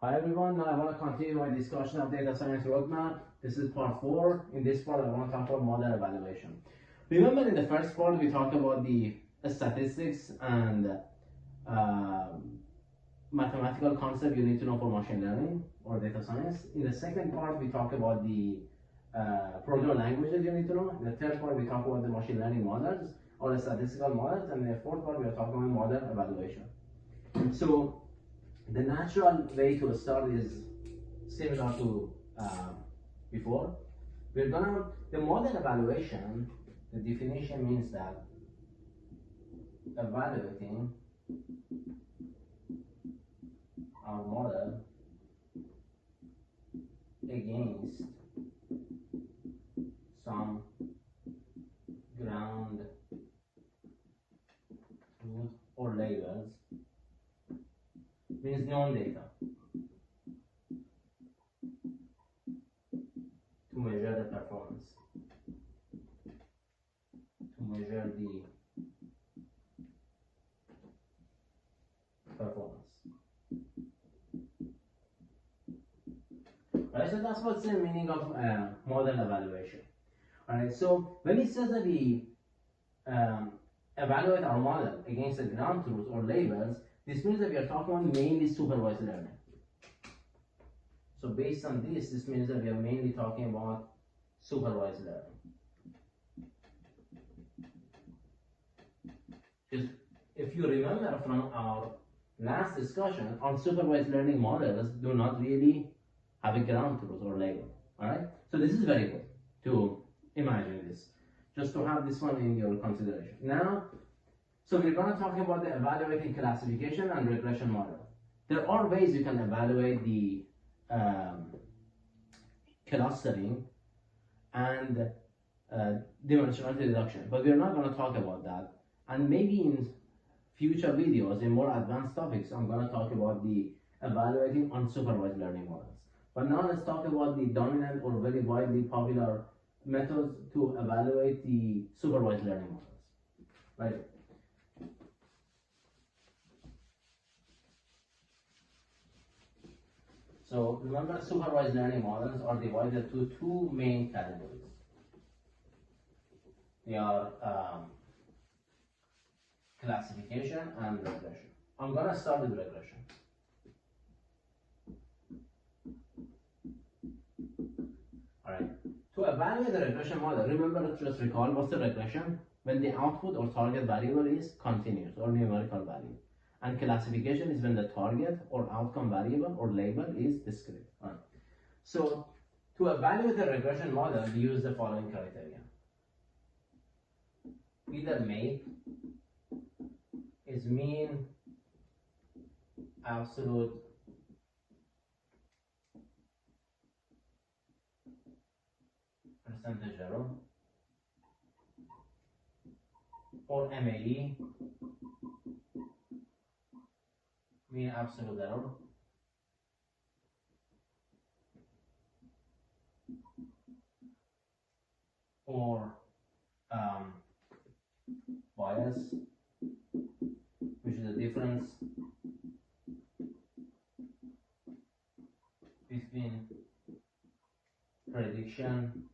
Hi everyone, now I want to continue my discussion of data science roadmap. This is part 4. In this part, I want to talk about model evaluation. Remember in the first part, we talked about the statistics and mathematical concept you need to know for machine learning or data science. In the second part, we talk about the programming languages you need to know. In the third part, we talk about the machine learning models or the statistical models. And in the fourth part, we are talking about model evaluation. So the natural way to start is similar to before. The model evaluation, the definition means that evaluating our model against some ground truth or labels means known data to measure the performance, to measure the performance. Alright, so that's what's the meaning of model evaluation. Alright, so when it says that we evaluate our model against the ground truth or labels, this means that we are talking about mainly supervised learning. So based on this means that we are mainly talking about supervised learning. Because if you remember from our last discussion, unsupervised learning models do not really have a ground truth or label. Alright? So this is very good to imagine this. Just to have this one in your consideration. Now, so we're going to talk about the evaluating classification and regression model. There are ways you can evaluate the clustering and dimensionality reduction, but we're not going to talk about that. And maybe in future videos, in more advanced topics, I'm going to talk about the evaluating unsupervised learning models. But now let's talk about the dominant or very widely popular methods to evaluate the supervised learning models. Right? So remember, supervised learning models are divided to two main categories. They are classification and regression. I'm going to start with regression. Alright. To evaluate the regression model, remember, just recall what's the regression? When the output or target variable is continuous or numerical value. And classification is when the target or outcome variable or label is discrete. Right. So to evaluate the regression model, we use the following criteria. Either MAPE is mean absolute percentage error, or MAE, mean absolute error, or bias, which is the difference between prediction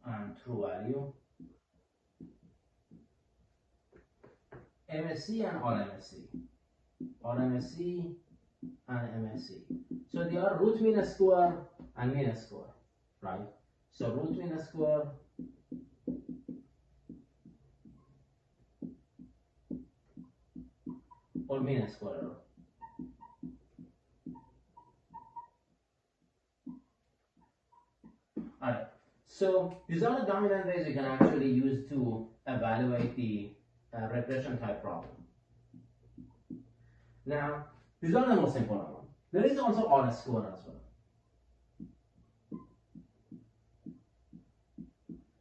and true value. MSE and RMSE. RMSE and MSE. So they are root mean square and mean square, right? So root mean square or mean square error. Alright, so these are the dominant ways you can actually use to evaluate the regression type problem. Now, these are the most important ones. There is also R-square as well,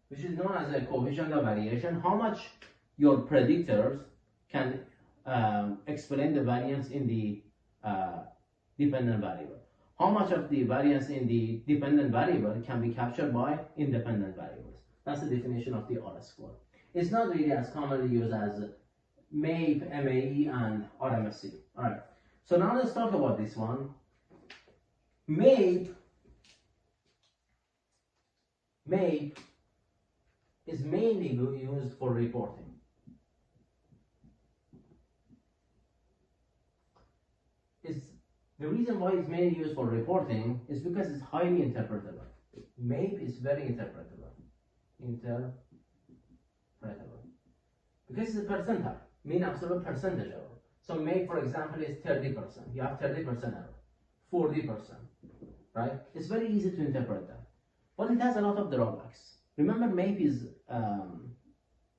which is known as a coefficient of variation. How much your predictors can explain the variance in the dependent variable. How much of the variance in the dependent variable can be captured by independent variables? That's the definition of the R-square. It's not really as commonly used as MAPE, MAE, and RMSE. All right. So now let's talk about this one. MAPE is mainly used for reporting. The reason why it's mainly used for reporting is because it's highly interpretable. MAPE is very interpretable. Because it's a percentile, mean absolute percentage error. So MAPE, for example, is 30%. You have 30% error, 40%, right? It's very easy to interpret that. But it has a lot of drawbacks. Remember, MAPE is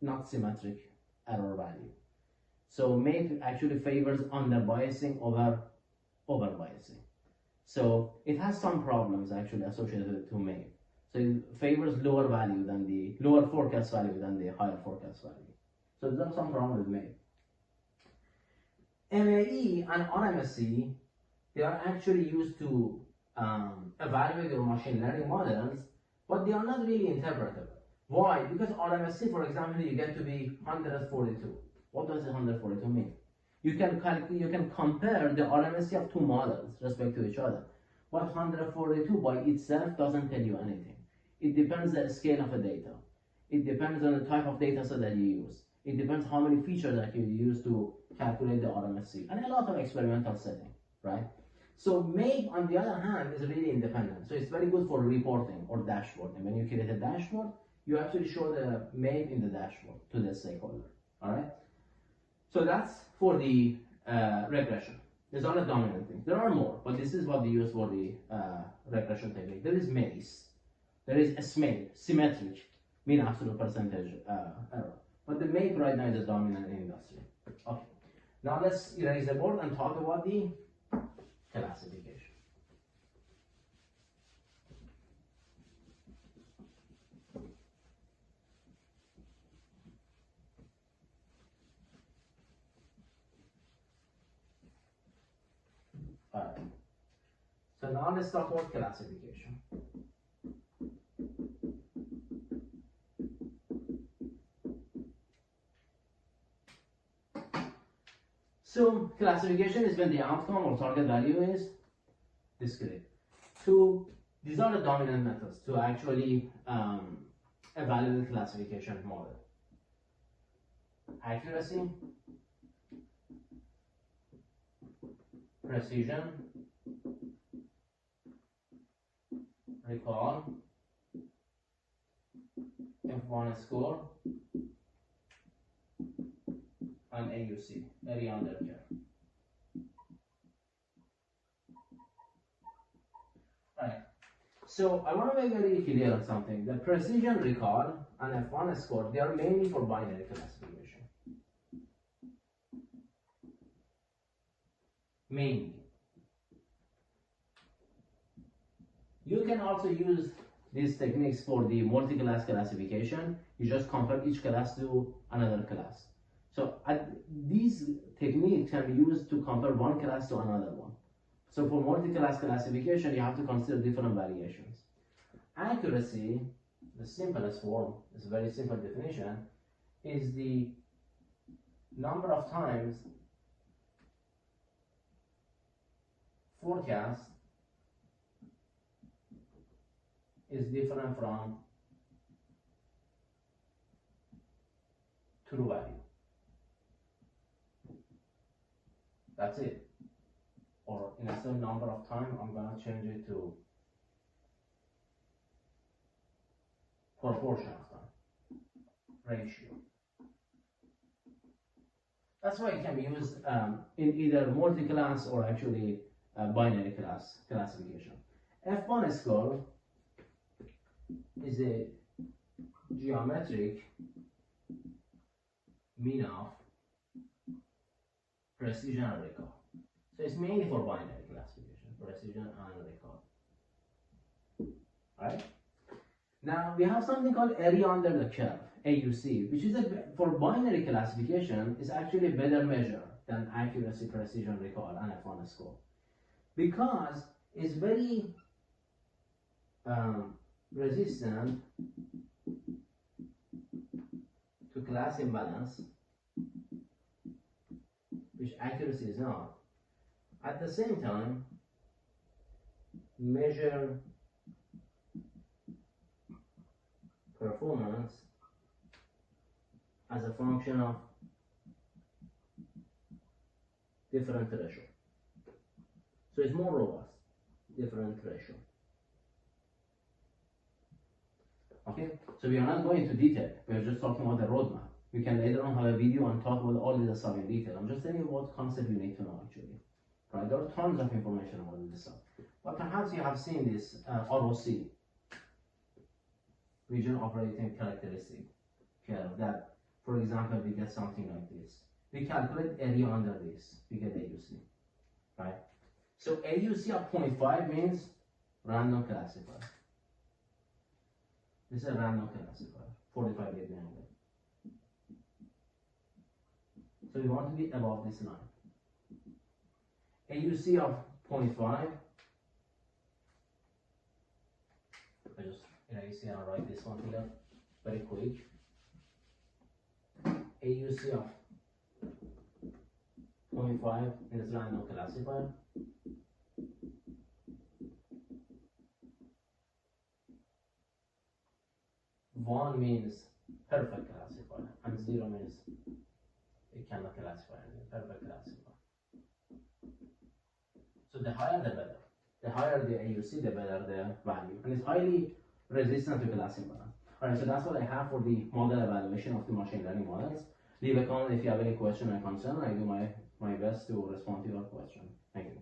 not symmetric error value. So MAPE actually favors under-biasing over over-biasing. So it has some problems actually associated to MAPE. So it favors lower forecast value than the higher forecast value. So there's some problem with MAPE. MAE and RMSE, they are actually used to evaluate your machine learning models, but they are not really interpretable. Why? Because RMSE, for example, you get to be 142. What does 142 mean? You can compare the RMSE of two models respect to each other. But 142 by itself doesn't tell you anything. It depends on the scale of the data. It depends on the type of data set that you use. It depends how many features that you use to calculate the RMSE, and a lot of experimental setting, right? So MAPE, on the other hand, is really independent. So it's very good for reporting or dashboard. And when you create a dashboard, you actually show the MAPE in the dashboard to the stakeholder, all right? So that's for the regression. There's not a dominant thing. There are more, but this is what they use for the regression technique. There is MACE. There is SMAPE, symmetric, mean absolute percentage error. But the MAPE right now is the dominant in industry. Okay. Now let's erase the board and talk about the classification. All right. So now let's talk about classification. So classification is when the outcome or target value is discrete. These are the dominant methods to actually evaluate the classification model. Accuracy, precision, recall, F1 score, and AUC, area under curve. Right. So I want to make very clear on something. The precision, recall, and F1 score, they are mainly for binary classification. Mainly. You can also use these techniques for the multi-class classification. You just compare each class to another class. So these techniques can be used to compare one class to another one. So for multi-class classification, you have to consider different variations. Accuracy, the simplest form, is a very simple definition, is the number of times forecast is different from true value. That's it. Or in a certain number of time, I'm going to change it to proportion of time, ratio. That's why it can be used in either multi-class or actually binary class classification. F1 score is a geometric mean of precision and recall. So it's mainly for binary classification, precision and recall. Alright? Now we have something called area under the curve, AUC, which is for binary classification is actually a better measure than accuracy, precision, recall, and F1 score. Because it's very resistant to class imbalance which accuracy is not. At the same time, measure performance as a function of different threshold. So it's more robust, different threshold. Okay, so we are not going into detail, we are just talking about the roadmap. We can later on have a video and talk about all this stuff in detail. I'm just telling you what concept you need to know actually. Right, there are tons of information about this stuff. But perhaps you have seen this ROC, region operating characteristic curve, that, for example, we get something like this. We calculate area under this, we get AUC, right? So AUC of 0.5 means random classifier. This is a random classifier, 45 degree angle. So we want to be above this line. AUC of 0.5, I just erase here and write this one here very quick. AUC of 0.5 in this random classifier. One means perfect classifier, and 0 means it cannot classify anything, perfect classifier. So the higher the better. The higher the AUC, the better the value. And it's highly resistant to classifier. Alright, so that's what I have for the model evaluation of the machine learning models. Leave a comment if you have any question or concern. I do my best to respond to your question. Thank you.